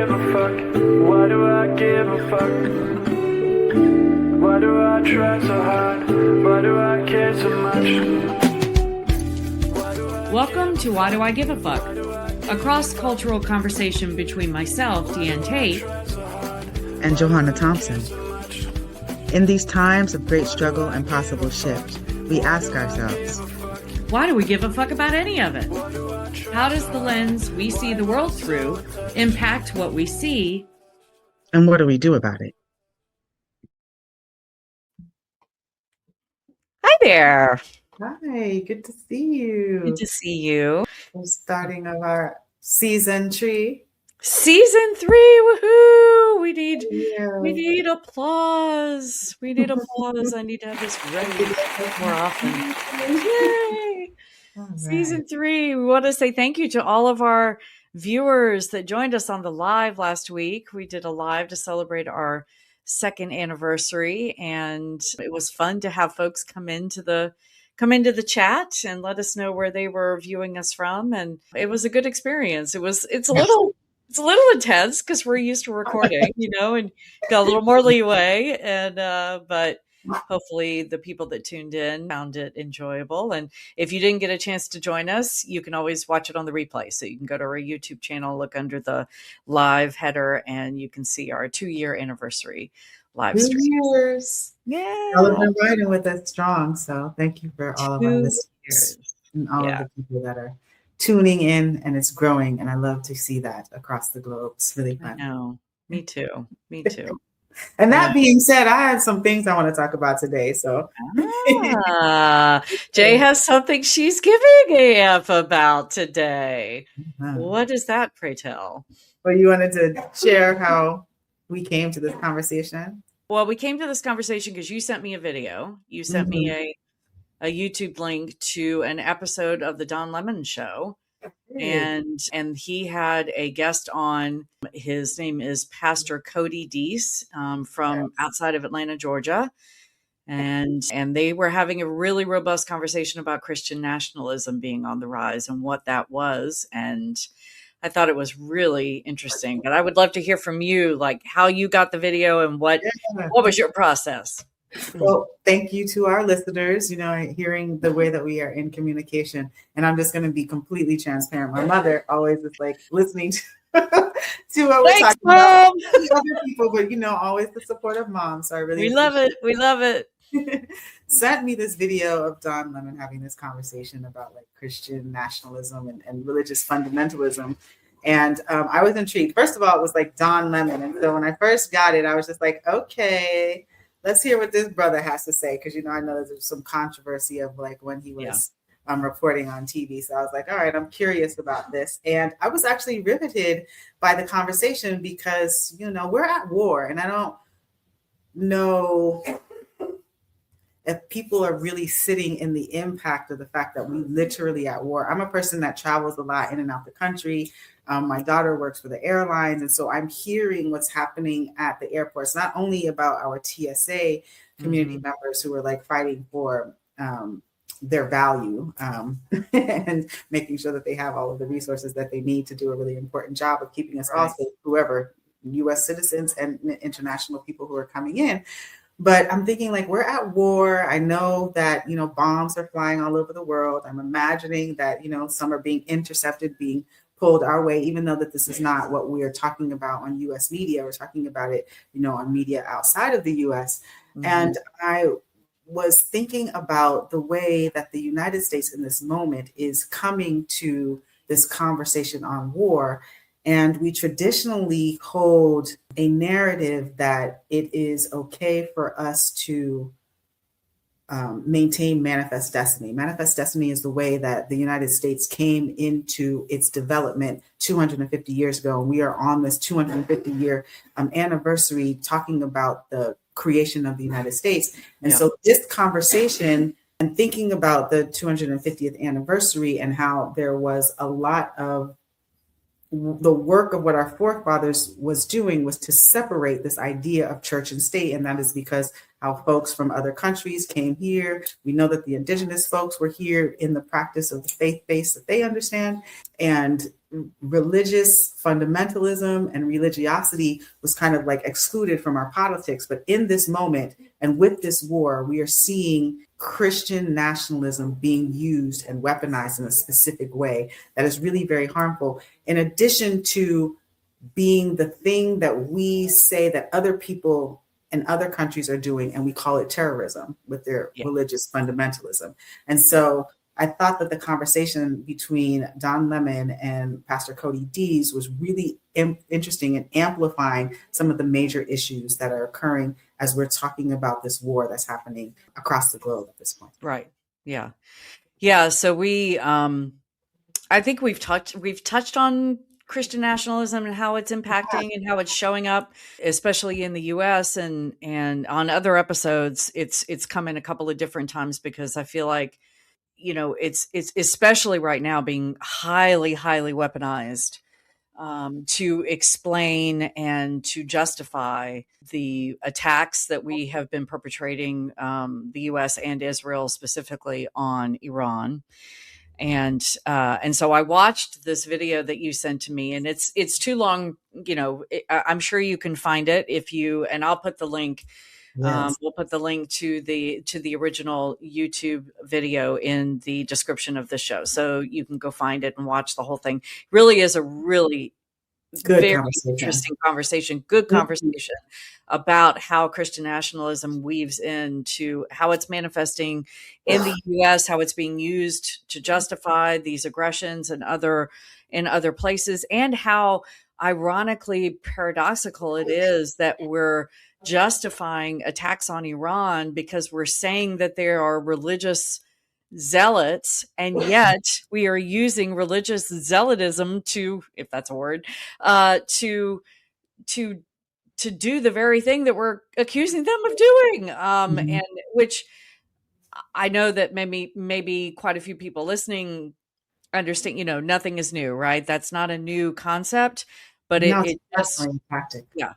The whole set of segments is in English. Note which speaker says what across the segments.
Speaker 1: give a fuck? Why do I give a fuck? Why do I try so hard? Why do I care so much?
Speaker 2: Welcome to Why Do I Give a Fuck? A cross-cultural conversation between myself, Deanne Tate,
Speaker 3: and Johanna Thompson. In these times of great struggle and possible shift, we ask ourselves,
Speaker 2: why do we give a fuck about any of it? How does the lens we see the world through impact what we see?
Speaker 3: And what do we do about it?
Speaker 2: Hi there.
Speaker 3: Hi, good to see you.
Speaker 2: Good to see you.
Speaker 3: We're starting of our season 3.
Speaker 2: Season 3, woohoo! We need applause. We need applause. I need to have this ready more often. Yay! Right. Season 3. We want to say thank you to all of our viewers that joined us on the live last week. We did a live to celebrate our 2nd anniversary, and it was fun to have folks come into the chat and let us know where they were viewing us from, and it was a good experience. It's a little intense because we're used to recording, and got a little more leeway, and but hopefully the people that tuned in found it enjoyable. And if you didn't get a chance to join us, you can always watch it on the replay. So you can go to our YouTube channel, look under the live header, and you can see our 2-year anniversary live stream.
Speaker 3: 2 years.
Speaker 2: Yeah.
Speaker 3: Y'all have been riding with us strong. So thank you for all of our listeners and all of the people that are tuning in, and it's growing. And I love to see that across the globe. It's really fun.
Speaker 2: I know. Me too.
Speaker 3: And that being said, I had some things I want to talk about today. So
Speaker 2: Jay has something she's giving a F about today. What is that, pray tell?
Speaker 3: Well, you wanted to share how we came to this conversation?
Speaker 2: Well, we came to this conversation because you sent me a video. You sent me a YouTube link to an episode of the Don Lemon Show. And he had a guest on. His name is Pastor Cody Deese from outside of Atlanta, Georgia. And they were having a really robust conversation about Christian nationalism being on the rise and what that was. And I thought it was really interesting. But I would love to hear from you, like how you got the video and what was your process?
Speaker 3: Well, thank you to our listeners, hearing the way that we are in communication. And I'm just going to be completely transparent. My mother always is like listening to what we're talking about with other people, but always the support of mom. So I really
Speaker 2: love it. We love it.
Speaker 3: Sent me this video of Don Lemon having this conversation about like Christian nationalism and religious fundamentalism. And I was intrigued. First of all, it was like Don Lemon. And so when I first got it, I was just like, okay, let's hear what this brother has to say. Because, I know there's some controversy of like when he was reporting on TV. So I was like, all right, I'm curious about this. And I was actually riveted by the conversation because, we're at war. And I don't know if people are really sitting in the impact of the fact that we literally at war. I'm a person that travels a lot in and out the country. My daughter works for the airlines. And so I'm hearing what's happening at the airports, not only about our TSA community members who are like fighting for their value and making sure that they have all of the resources that they need to do a really important job of keeping us all safe, whoever, U.S. citizens and international people who are coming in. But I'm thinking like we're at war. I know that, bombs are flying all over the world. I'm imagining that, some are being intercepted, being pulled our way, even though that this is not what we are talking about on U.S. media. We're talking about it, on media outside of the U.S. And I was thinking about the way that the United States in this moment is coming to this conversation on war. And we traditionally hold a narrative that it is okay for us to maintain manifest destiny. Manifest destiny is the way that the United States came into its development 250 years ago. And we are on this 250-year anniversary talking about the creation of the United States. And so this conversation and thinking about the 250th anniversary and how there was a lot of the work of what our forefathers was doing was to separate this idea of church and state. And that is because how folks from other countries came here. We know that the indigenous folks were here in the practice of the faith base that they understand. And religious fundamentalism and religiosity was kind of like excluded from our politics. But in this moment and with this war, we are seeing Christian nationalism being used and weaponized in a specific way that is really very harmful, in addition to being the thing that we say that other people in other countries are doing, and we call it terrorism with their religious fundamentalism. And so I thought that the conversation between Don Lemon and Pastor Cody Dees was really interesting and amplifying some of the major issues that are occurring as we're talking about this war that's happening across the globe at this point.
Speaker 2: Right. Yeah. Yeah. So I think we've touched on Christian nationalism and how it's impacting and how it's showing up, especially in the US, and on other episodes, it's come in a couple of different times, because I feel like, it's especially right now being highly, highly weaponized to explain and to justify the attacks that we have been perpetrating, the US and Israel specifically, on Iran. And so I watched this video that you sent to me, and it's too long. I'm sure you can find it and I'll put the link.
Speaker 3: Yes.
Speaker 2: We'll put the link to the original YouTube video in the description of the show, so you can go find it and watch the whole thing. Really is a really very interesting conversation, good conversation about how Christian nationalism weaves into how it's manifesting in the US, how it's being used to justify these aggressions in other places, and how ironically paradoxical it is that we're justifying attacks on Iran because we're saying that there are religious zealots, and yet we are using religious zealotism to, if that's a word, to do the very thing that we're accusing them of doing, and which I know that maybe quite a few people listening understand. Nothing is new, right? That's not a new concept, but it just,
Speaker 3: tactic.
Speaker 2: Yeah.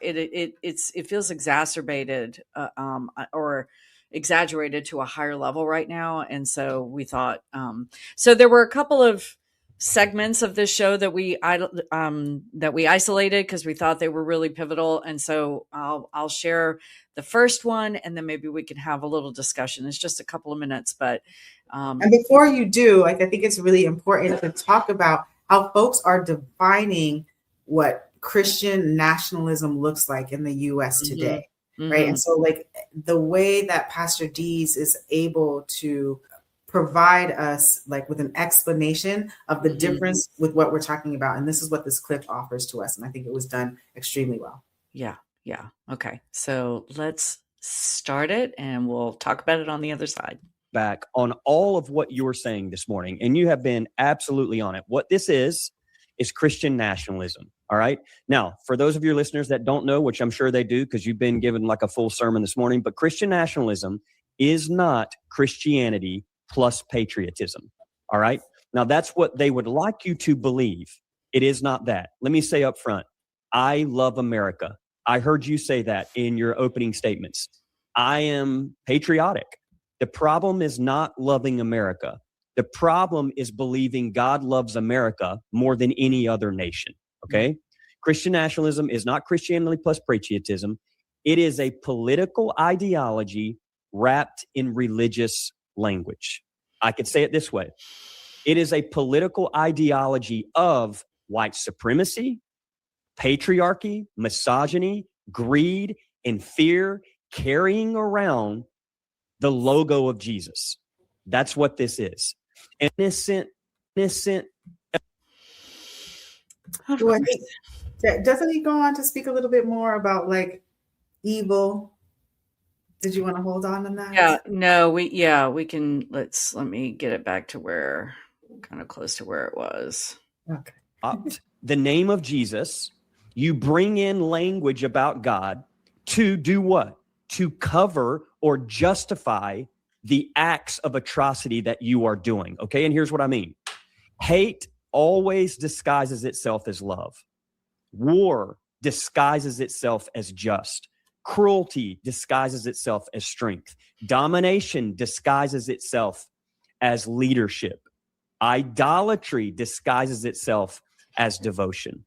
Speaker 2: It feels exacerbated, or exaggerated to a higher level right now. And so we thought, so there were a couple of segments of this show that we isolated because we thought they were really pivotal. And so I'll share the first one, and then maybe we can have a little discussion. It's just a couple of minutes, but
Speaker 3: and before you do, I think it's really important to talk about how folks are defining what Christian nationalism looks like in the US today. Right. And so the way that Pastor Dees is able to provide us with an explanation of the difference with what we're talking about. And this is what this clip offers to us. And I think it was done extremely well.
Speaker 2: Yeah. Okay. So let's start it, and we'll talk about it on the other side.
Speaker 4: Back on all of what you're saying this morning, and you have been absolutely on it. What this is Christian nationalism. All right. Now, for those of your listeners that don't know, which I'm sure they do because you've been given a full sermon this morning, but Christian nationalism is not Christianity plus patriotism. All right. Now, that's what they would like you to believe. It is not that. Let me say up front, I love America. I heard you say that in your opening statements. I am patriotic. The problem is not loving America. The problem is believing God loves America more than any other nation. Okay? Christian nationalism is not Christianity plus patriotism. It is a political ideology wrapped in religious language. I could say it this way. It is a political ideology of white supremacy, patriarchy, misogyny, greed, and fear, carrying around the logo of Jesus. That's what this is. Innocent.
Speaker 3: Doesn't he go on to speak a little bit more about evil? Did you want to hold on to that?
Speaker 2: Yeah, no, we can, let me get it back to kind of close to where it was.
Speaker 3: Okay.
Speaker 4: The name of Jesus, you bring in language about God to do what? To cover or justify the acts of atrocity that you are doing. Okay. And here's what I mean. Hate always disguises itself as love. War disguises itself as just. Cruelty disguises itself as strength. Domination disguises itself as leadership. Idolatry disguises itself as devotion.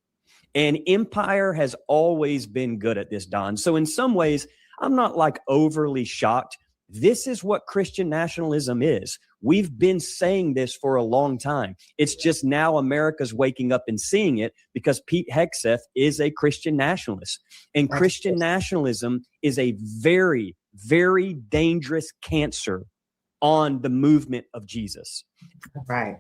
Speaker 4: And empire has always been good at this, Don. So in some ways, I'm not like overly shocked. This is what Christian nationalism is. We've been saying this for a long time. It's just now America's waking up and seeing it because Pete Hegseth is a Christian nationalist. And Christian nationalism is a very, very dangerous cancer on the movement of Jesus.
Speaker 3: Right.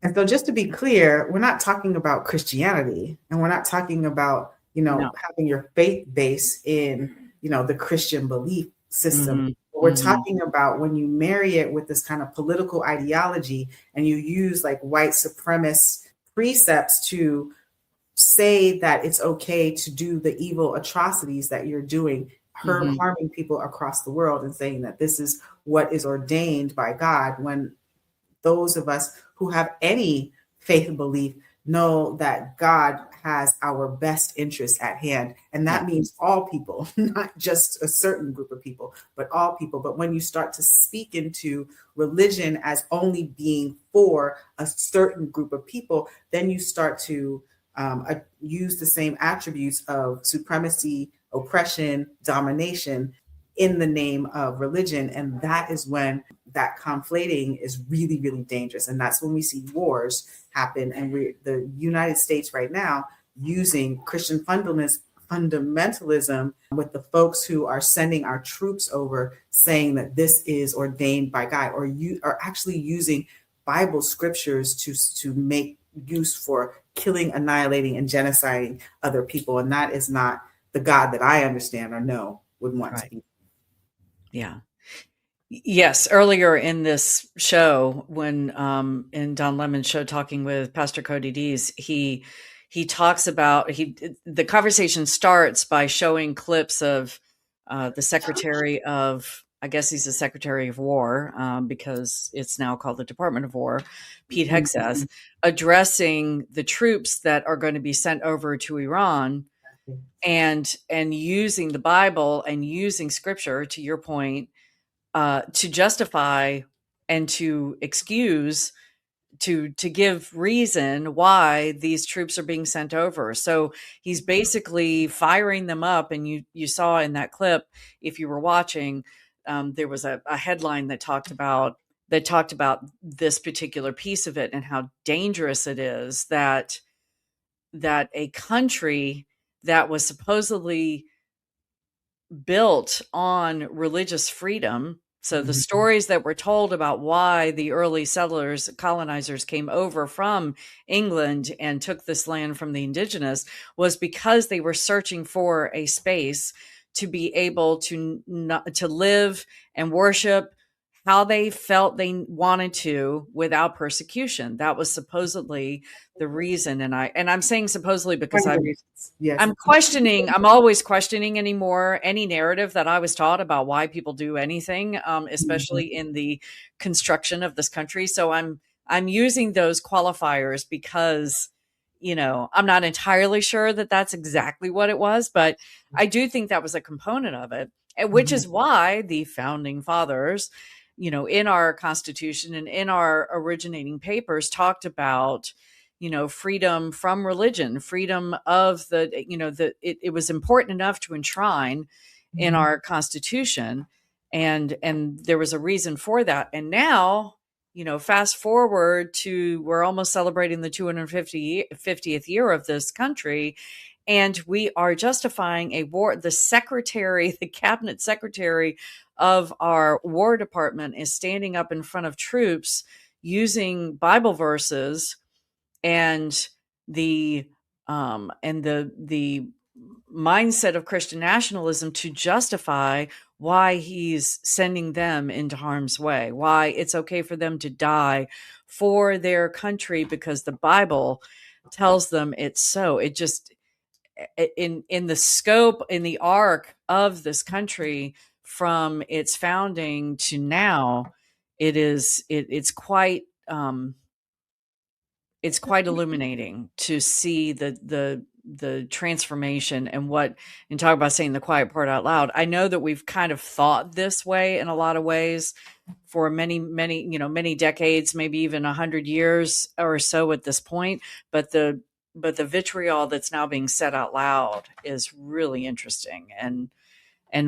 Speaker 3: And so just to be clear, we're not talking about Christianity, and we're not talking about, having your faith base in, the Christian belief system.
Speaker 2: Mm-hmm.
Speaker 3: We're talking about when you marry it with this kind of political ideology and you use like white supremacist precepts to say that it's okay to do the evil atrocities that you're doing, harming people across the world, and saying that this is what is ordained by God, when those of us who have any faith and belief know that God has our best interests at hand. And that means all people, not just a certain group of people, but all people. But when you start to speak into religion as only being for a certain group of people, then you start to use the same attributes of supremacy, oppression, domination in the name of religion. And that is when that conflating is really, really dangerous. And that's when we see wars happen. And the United States right now using Christian fundamentalism with the folks who are sending our troops over, saying that this is ordained by God, or you are actually using Bible scriptures to make use for killing, annihilating, and genociding other people. And that is not the God that I understand or know would want to be.
Speaker 2: Yeah. Yes. Earlier in this show, when in Don Lemon's show, talking with Pastor Cody Dees, he talks about the conversation starts by showing clips of the Secretary of, I guess he's the Secretary of War, because it's now called the Department of War, Pete Hegseth, addressing the troops that are going to be sent over to Iran, and using the Bible and using scripture, to your point, to justify and to excuse, to give reason why these troops are being sent over. So he's basically firing them up. And you saw in that clip, if you were watching, there was a headline that talked about this particular piece of it, and how dangerous it is that a country that was supposedly built on religious freedom. So the stories that were told about why the early settlers, colonizers, came over from England and took this land from the indigenous was because they were searching for a space to be able to live and worship how they felt they wanted to without persecution. That was supposedly the reason. And I'm saying supposedly because I'm always questioning anymore any narrative that I was taught about why people do anything, especially in the construction of this country. So I'm using those qualifiers because, I'm not entirely sure that that's exactly what it was, but I do think that was a component of it, which is why the founding fathers, in our Constitution and in our originating papers talked about, freedom from religion, freedom of it was important enough to enshrine in our Constitution. And there was a reason for that. And now, fast forward to, we're almost celebrating the 250th year of this country. And we are justifying a war. The cabinet secretary of our War Department is standing up in front of troops using Bible verses and the mindset of Christian nationalism to justify why he's sending them into harm's way, why it's okay for them to die for their country because the Bible tells them it's so. It just, in the scope, in the arc of this country from its founding to now, it's quite illuminating to see the the transformation and what, and talk about saying the quiet part out loud. I know that we've kind of thought this way in a lot of ways for many, many decades, maybe even 100 years or so at this point. But the vitriol that's now being said out loud is really interesting and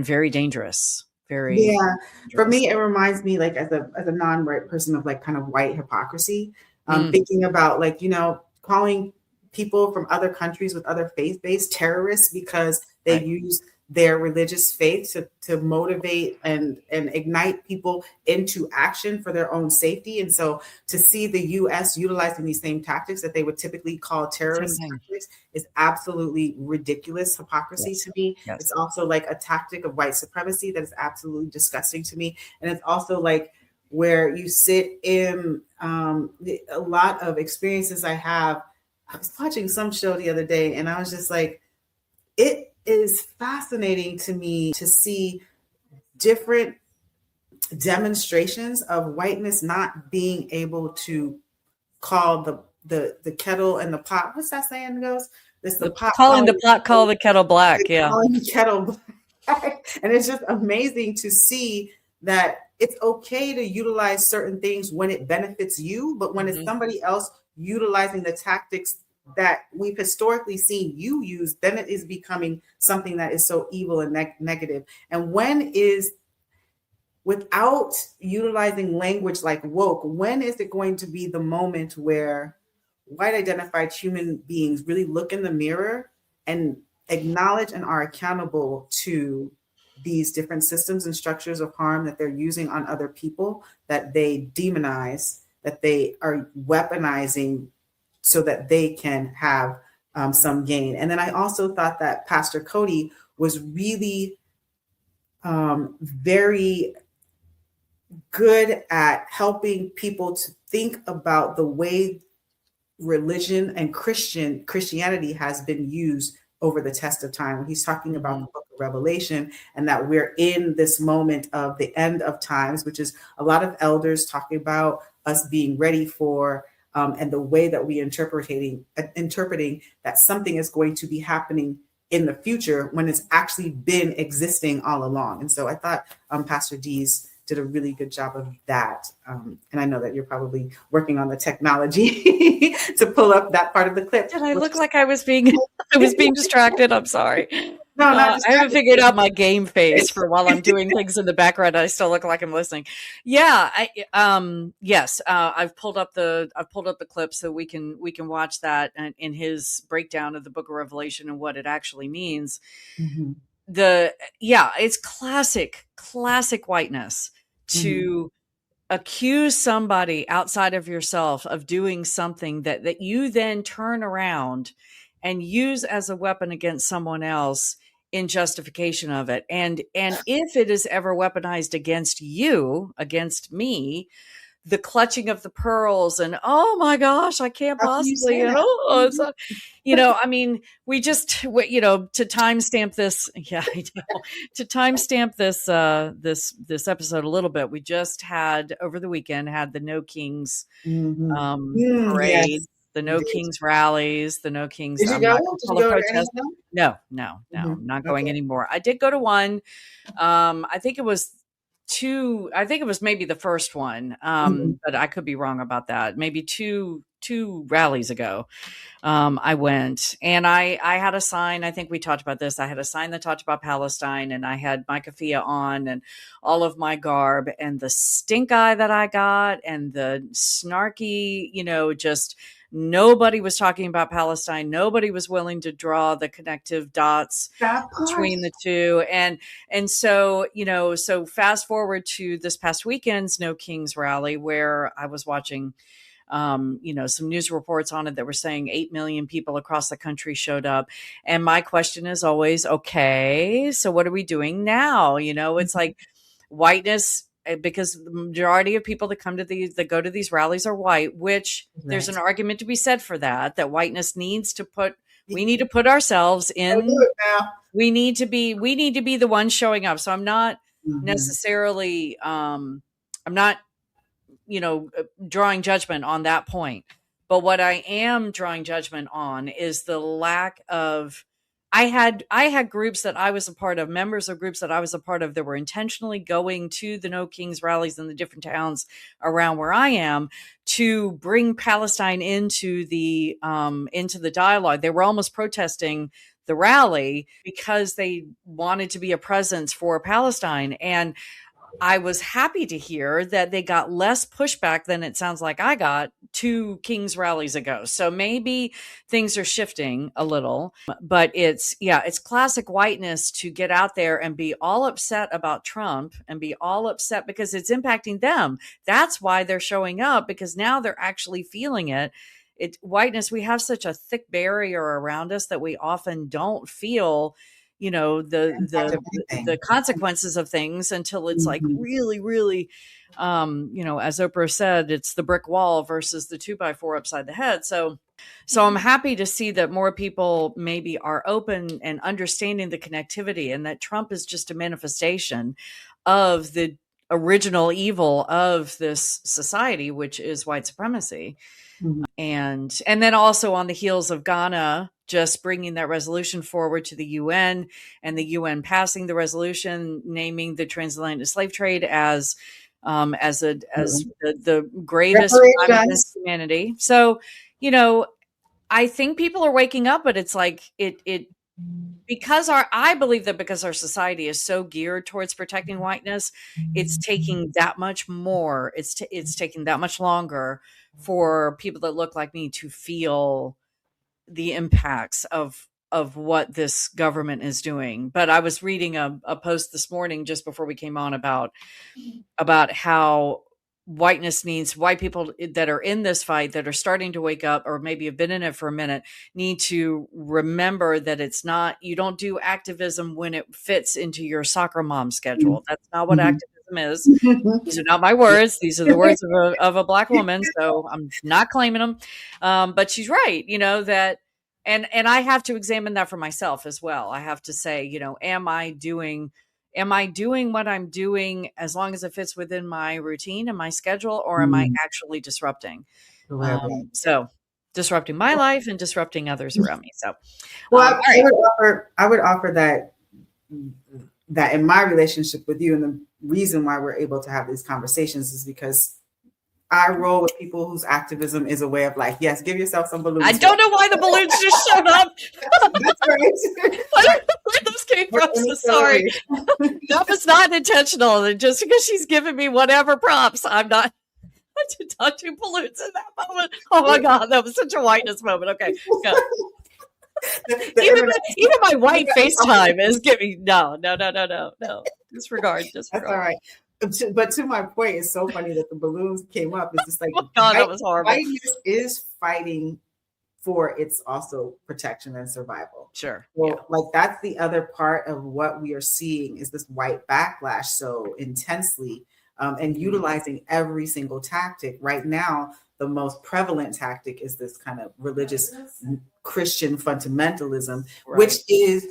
Speaker 2: very dangerous. Very
Speaker 3: Yeah. For
Speaker 2: dangerous.
Speaker 3: me, it reminds me, like, as a non-white person, of like kind of white hypocrisy.
Speaker 2: Mm.
Speaker 3: Thinking about, like, calling people from other countries with other faith-based terrorists because they
Speaker 2: Right.
Speaker 3: use their religious faith to motivate and ignite people into action for their own safety. And so to see the US utilizing these same tactics that they would typically call terrorist
Speaker 2: Same thing.
Speaker 3: tactics is absolutely ridiculous hypocrisy
Speaker 2: Yes.
Speaker 3: to me.
Speaker 2: Yes.
Speaker 3: It's also like a tactic of white supremacy that is absolutely disgusting to me. And it's also like where you sit in a lot of experiences I have. I was watching some show the other day and I was just like, it is fascinating to me to see different demonstrations of whiteness not being able to call the kettle and the pot. What's that saying goes? It's the pot
Speaker 2: calling the pot, call the kettle black. Yeah.
Speaker 3: Calling the kettle black. And it's just amazing to see that it's okay to utilize certain things when it benefits you, but when it's somebody else utilizing the tactics that we've historically seen you use, then it is becoming something that is so evil and negative. And when is, without utilizing language like woke, when is it going to be the moment where white identified human beings really look in the mirror and acknowledge and are accountable to these different systems and structures of harm that they're using on other people, that they demonize, that they are weaponizing so that they can have some gain? And then I also thought that Pastor Cody was really very good at helping people to think about the way religion and Christianity has been used over the test of time. When he's talking about the book of Revelation and that we're in this moment of the end of times, which is a lot of elders talking about us being ready for and the way that we interpreting that something is going to be happening in the future when it's actually been existing all along. And so I thought Pastor Dees did a really good job of that. And I know that you're probably working on the technology to pull up that part of the clip.
Speaker 2: Did I look like I was being distracted? I'm sorry.
Speaker 3: No,
Speaker 2: I haven't figured out my game face for while I'm doing things in the background. I still look like I'm listening. Yeah. Yes. I've pulled up the clip so we can watch that in his breakdown of the book of Revelation and what it actually means.
Speaker 3: Mm-hmm.
Speaker 2: It's classic whiteness to accuse somebody outside of yourself of doing something that you then turn around and use as a weapon against someone else in justification of it. And if it is ever weaponized against you, against me, the clutching of the pearls and, oh my gosh, I can't possibly, I mean, we just, to timestamp this. Yeah, I know. To timestamp this episode a little bit, we just had over the weekend had the No Kings parade,
Speaker 3: Yes,
Speaker 2: the No Kings rallies, the No Kings.
Speaker 3: Did you go? Did you go to any of them?
Speaker 2: No, I'm not going anymore. I did go to one. I think it was maybe the first one, but I could be wrong about that. Maybe two rallies ago, I went and I had a sign. I think we talked about this. I had a sign that talked about Palestine, and I had my keffiyeh on and all of my garb, and the stink eye that I got and the snarky, just nobody was talking about Palestine. Nobody was willing to draw the connective dots between the two. And so, so fast forward to this past weekend's No Kings rally, where I was watching, some news reports on it that were saying 8 million people across the country showed up. And my question is always, okay, so what are we doing now? It's like whiteness, because the majority of people that go to these rallies are white, which there's an argument to be said for that whiteness needs to we need to put ourselves in, we need to be the ones showing up. So I'm not necessarily, I'm not, drawing judgment on that point, But what I am drawing judgment on is the lack of. I had groups that I was a part of, members of groups that I was a part of that were intentionally going to the No Kings rallies in the different towns around where I am to bring Palestine into the dialogue. They were almost protesting the rally because they wanted to be a presence for Palestine. And I was happy to hear that they got less pushback than it sounds like I got 2 Kings rallies ago. So maybe things are shifting a little, but it's classic whiteness to get out there and be all upset about Trump and be all upset because it's impacting them. That's why they're showing up, because now they're actually feeling it. Whiteness, we have such a thick barrier around us that we often don't feel the consequences of things until it's like really, really, as Oprah said, it's the brick wall versus the 2x4 upside the head. So I'm happy to see that more people maybe are open and understanding the connectivity, and that Trump is just a manifestation of the original evil of this society, which is white supremacy. And then also on the heels of Ghana just bringing that resolution forward to the UN, and the UN passing the resolution naming the transatlantic slave trade as the gravest crime against humanity. So, I think people are waking up, but it's like because I believe that because our society is so geared towards protecting whiteness, it's taking that much more. It's taking that much longer for people that look like me to feel the impacts of what this government is doing. But I was reading a post this morning just before we came on about how whiteness needs, white people that are in this fight, that are starting to wake up or maybe have been in it for a minute, need to remember that it's not, you don't do activism when it fits into your soccer mom schedule. That's not what activism is. These are not my words. These are the words of a Black woman. So I'm not claiming them. But she's right, that, and I have to examine that for myself as well. I have to say, am I doing what I'm doing as long as it fits within my routine and my schedule, or am I actually disrupting? So disrupting my life and disrupting others around me. So,
Speaker 3: I would offer that in my relationship with you, and the reason why we're able to have these conversations is because I roll with people whose activism is a way of life. Yes, give yourself some balloons.
Speaker 2: I don't know why the balloons just showed up.
Speaker 3: That's right.
Speaker 2: I don't know where those came from. So sorry. That was not intentional. And just because she's giving me whatever props, I did not do balloons in that moment. Oh my God, that was such a whiteness moment. Okay, go. Even my white FaceTime is giving no. Disregard.
Speaker 3: That's all right. But to my point, it's so funny that the balloons came up. It's just like,
Speaker 2: oh God, that was horrible.
Speaker 3: Whiteness is fighting for its also protection and survival.
Speaker 2: Sure.
Speaker 3: Well, like that's the other part of what we are seeing is this white backlash so intensely, and utilizing every single tactic. Right now, the most prevalent tactic is this kind of religious Christian fundamentalism, which is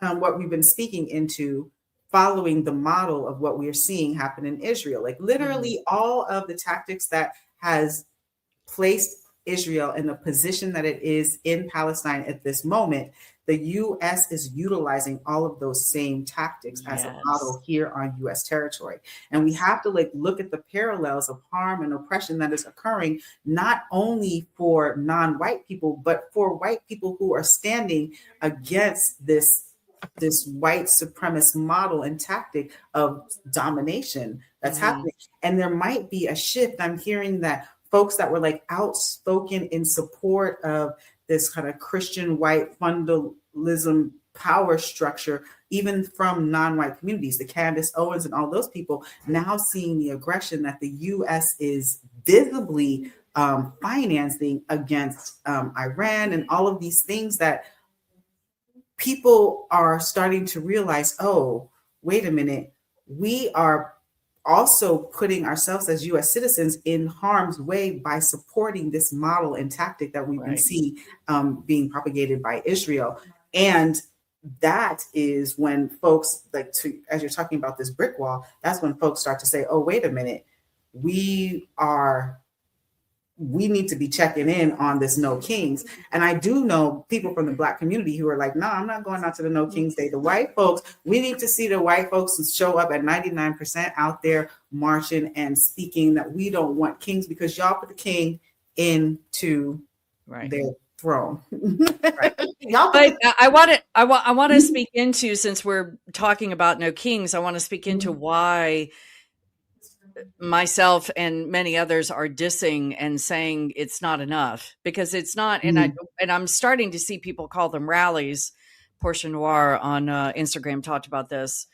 Speaker 3: what we've been speaking into, following the model of what we're seeing happen in Israel. Like literally all of the tactics that has placed Israel in the position that it is in Palestine at this moment, the U.S. is utilizing all of those same tactics as a model here on U.S. territory. And we have to look at the parallels of harm and oppression that is occurring, not only for non-white people, but for white people who are standing against this white supremacist model and tactic of domination that's happening. And there might be a shift. I'm hearing that folks that were outspoken in support of this kind of Christian white fundamentalism power structure, even from non-white communities, the Candace Owens and all those people, now seeing the aggression that the U.S. is visibly financing against Iran and all of these things that people are starting to realize, oh, wait a minute, we are also putting ourselves as U.S. citizens in harm's way by supporting this model and tactic that we've been seeing being propagated by Israel. And that is when folks, as you're talking about this brick wall, that's when folks start to say, oh, wait a minute, we are we need to be checking in on this No Kings. And I do know people from the Black community who are like, no, I'm not going out to the No Kings Day. The white folks, we need to see the white folks show up at 99% out there marching and speaking that we don't want kings because y'all put the king into their throne.
Speaker 2: Right. But I want to speak into, since we're talking about No Kings, I want to speak into why myself and many others are dissing and saying it's not enough, because it's not. And I'm starting to see people call them rallies. Portia Noir on Instagram talked about this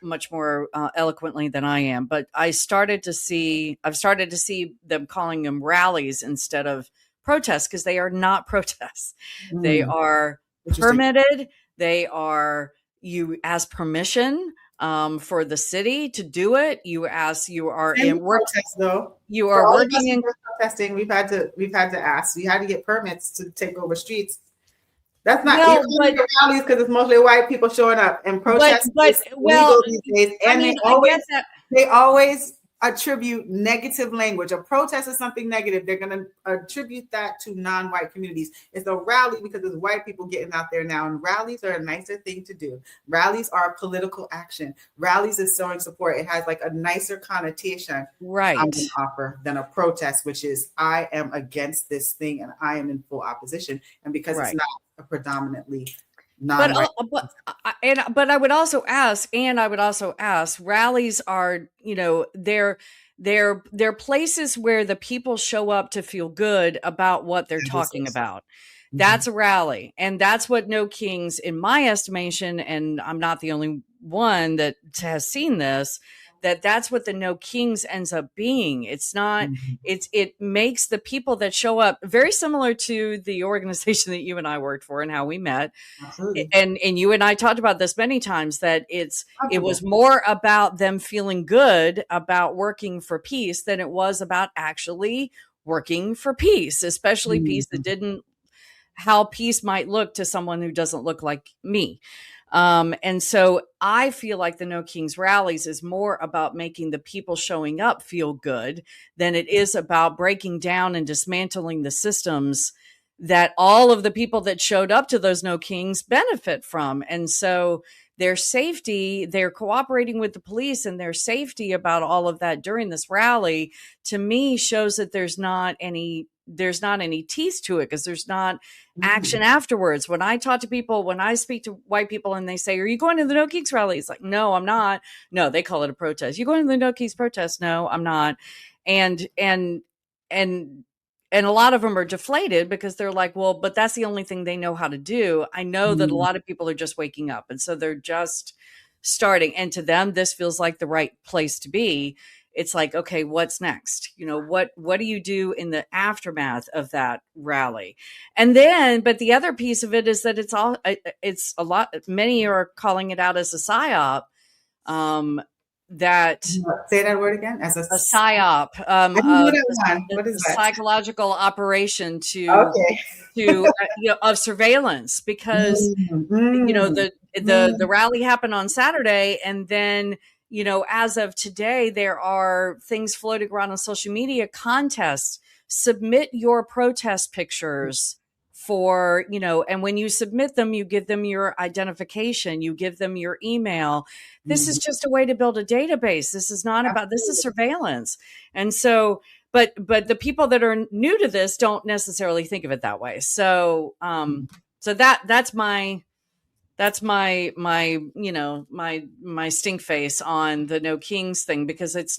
Speaker 2: much more eloquently than I am, but I've started to see them calling them rallies instead of protests, because they are not protests. They are permitted. They are, you ask permission for the city to do it. You are in work.
Speaker 3: Though
Speaker 2: you are working in
Speaker 3: protesting. We've had to ask. We had to get permits to take over streets. That's not rallies, because it's mostly white people showing up and protesting. But these days, and they always attribute negative language. A protest is something negative. They're going to attribute that to non-white communities. It's a rally because it's white people getting out there now, and rallies are a nicer thing to do. Rallies are political action. Rallies is showing support. It has like a nicer connotation offer than a protest, which is I am against this thing and I am in full opposition. And because it's not a predominantly non-white.
Speaker 2: But I would also ask, rallies are, they're places where the people show up to feel good about what they're talking about. That's a rally. And that's what No Kings, in my estimation, and I'm not the only one that has seen this, that's what the No Kings ends up being. It's not, it makes the people that show up very similar to the organization that you and I worked for and how we met. Absolutely. And you and I talked about this many times, that it was more about them feeling good about working for peace than it was about actually working for peace, especially peace that didn't, how peace might look to someone who doesn't look like me. And so I feel like the No Kings rallies is more about making the people showing up feel good than it is about breaking down and dismantling the systems that all of the people that showed up to those No Kings benefit from. And so their safety, they're cooperating with the police, and their safety about all of that during this rally, to me, shows that there's not any teeth to it, because there's not action afterwards. When I talk to people, when I speak to white people and they say, are you going to the No Kings rally? It's like, no, I'm not. No, they call it a protest. You going to the No Kings protest? No, I'm not. And a lot of them are deflated because they're like, well, but that's the only thing they know how to do. I know that a lot of people are just waking up. And so they're just starting. And to them, this feels like the right place to be. It's like, okay, what's next? What do you do in the aftermath of that rally? And then, but the other piece of it is that it's a lot, many are calling it out as a PSYOP.
Speaker 3: Say that word again, as a
Speaker 2: PSYOP. What is that? Psychological operation of surveillance, because the rally happened on Saturday, and then as of today, there are things floating around on social media, contests. Submit your protest pictures for, and when you submit them, you give them your identification, you give them your email. This is just a way to build a database. This is not about, this is surveillance. And so, but the people that are new to this don't necessarily think of it that way. So, that's my stink face on the No Kings thing, because it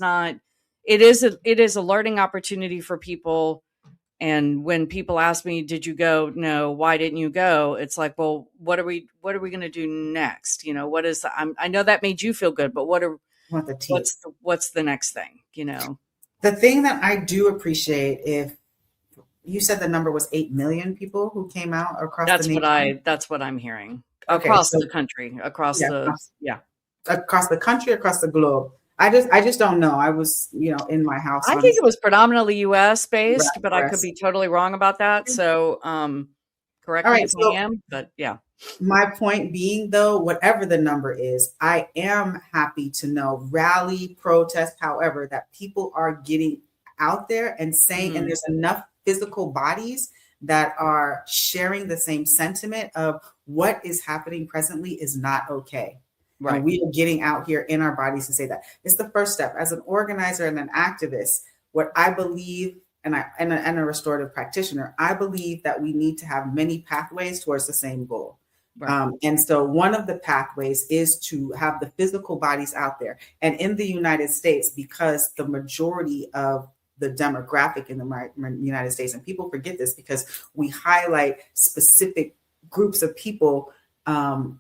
Speaker 2: is a learning opportunity for people. And when people ask me, did you go? No. Why didn't you go? It's like, well, what are we going to do next? What is I know that made you feel good, but what's the next thing?
Speaker 3: The thing that I do appreciate, if you said the number was 8 million people who came out across the nation.
Speaker 2: That's what I'm hearing. Across the country, across the country, across the globe. I just don't know. I was, in my house. I think it was predominantly U.S. based, but I could be totally wrong about that. So, correct me if I am. But yeah.
Speaker 3: My point being, though, whatever the number is, I am happy to know, rally, protest, however, that people are getting out there and saying, and there's enough physical bodies that are sharing the same sentiment of what is happening presently is not okay. Right. And we are getting out here in our bodies to say that. It's the first step. As an organizer and an activist, what I believe, and a restorative practitioner, I believe that we need to have many pathways towards the same goal. Right. And so one of the pathways is to have the physical bodies out there. And in the United States, because the majority of the demographic in the United States, and people forget this because we highlight specific groups of people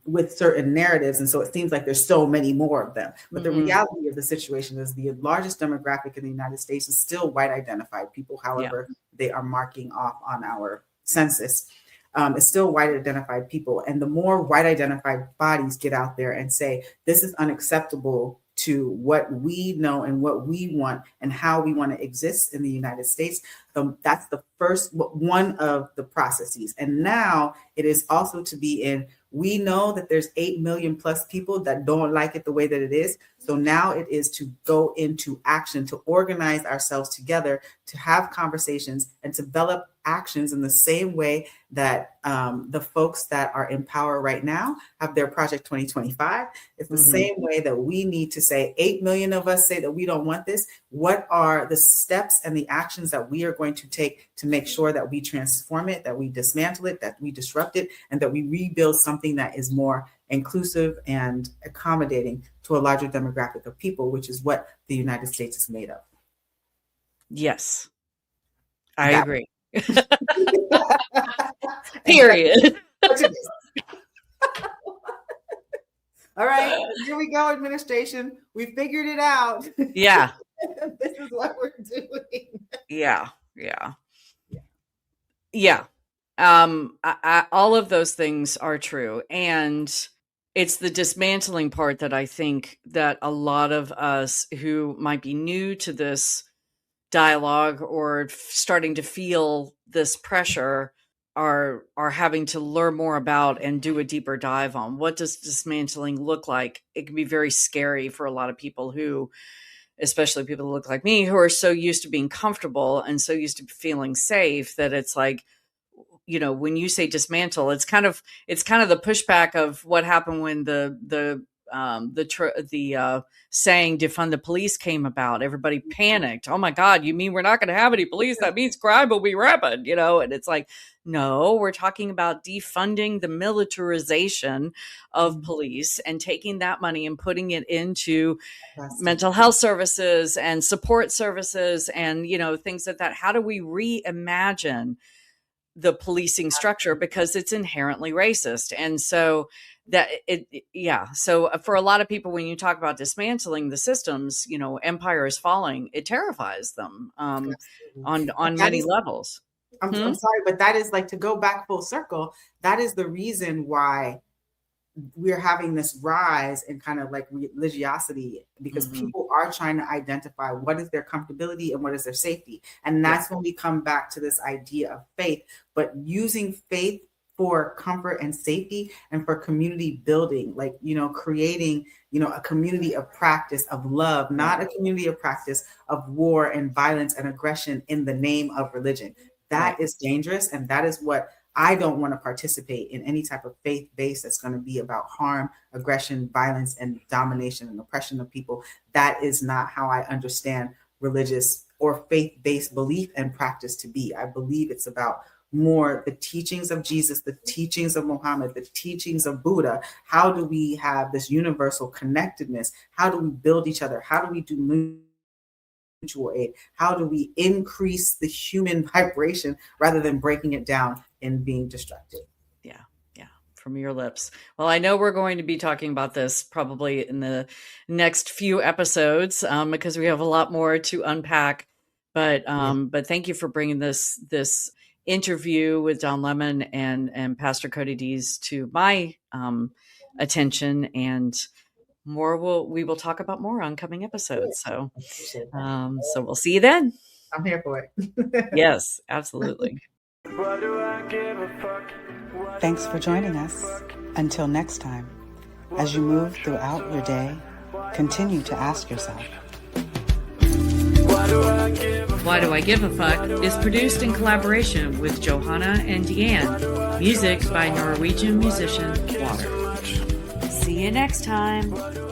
Speaker 3: with certain narratives. And so it seems like there's so many more of them. But the reality of the situation is the largest demographic in the United States is still white identified people, however they are marking off on our census. It's still white identified people. And the more white identified bodies get out there and say, this is unacceptable to what we know and what we want and how we want to exist in the United States. That's the first one of the processes. And now it is also to be in, we know that there's 8 million plus people that don't like it the way that it is. So now it is to go into action, to organize ourselves together, to have conversations and develop actions in the same way that the folks that are in power right now have their Project 2025. It's the same way that we need to say 8 million of us say that we don't want this. What are the steps and the actions that we are going to take to make sure that we transform it, that we dismantle it, that we disrupt it, and that we rebuild something that is more inclusive and accommodating to a larger demographic of people, which is what the United States is made of.
Speaker 2: Yes, I agree. Period.
Speaker 3: All right, here we go, administration. We figured it out.
Speaker 2: Yeah.
Speaker 3: This is what we're doing.
Speaker 2: Yeah. All of those things are true. And it's the dismantling part that I think that a lot of us who might be new to this dialogue or starting to feel this pressure are having to learn more about and do a deeper dive on. What does dismantling look like? It can be very scary for a lot of people who, especially people who look like me, who are so used to being comfortable and so used to feeling safe that it's like, you know, when you say dismantle, it's kind of the pushback of what happened when the saying defund the police came about. Everybody panicked. Oh my God, you mean we're not going to have any police? That means crime will be rampant, you know? And it's like, no, we're talking about defunding the militarization of police and taking that money and putting it into mental health services and support services and, you know, things like that. How do we reimagine the policing structure, because it's inherently racist? And so so for a lot of people, when you talk about dismantling the systems, you know, empire is falling, it terrifies them on many levels.
Speaker 3: I'm sorry, but that is like, to go back full circle, that is the reason why we're having this rise in kind of like religiosity, because people are trying to identify what is their comfortability and what is their safety. And that's when we come back to this idea of faith, but using faith for comfort and safety and for community building, like, you know, creating, you know, a community of practice of love, not a community of practice of war and violence and aggression in the name of religion. That is dangerous. And that is what I don't want to participate in, any type of faith base that's going to be about harm, aggression, violence, and domination and oppression of people. That is not how I understand religious or faith-based belief and practice to be. I believe it's about more the teachings of Jesus, the teachings of Muhammad, the teachings of Buddha. How do we have this universal connectedness? How do we build each other? How do we do mutual aid? How do we increase the human vibration rather than breaking it down and being destructive?
Speaker 2: Yeah. From your lips. Well, I know we're going to be talking about this probably in the next few episodes because we have a lot more to unpack. But thank you for bringing this interview with Don Lemon and Pastor Cody Dees to my attention, and we will talk about more on coming episodes. So we'll see you then.
Speaker 3: I'm here for it.
Speaker 2: Yes, absolutely.
Speaker 5: Thanks for joining us. Until next time, as you move throughout your day, continue to ask yourself,
Speaker 1: why do I give a
Speaker 2: Why Do I Give a Fuck is produced in collaboration with Johanna and Deanne. Music by Norwegian musician Water. See you next time.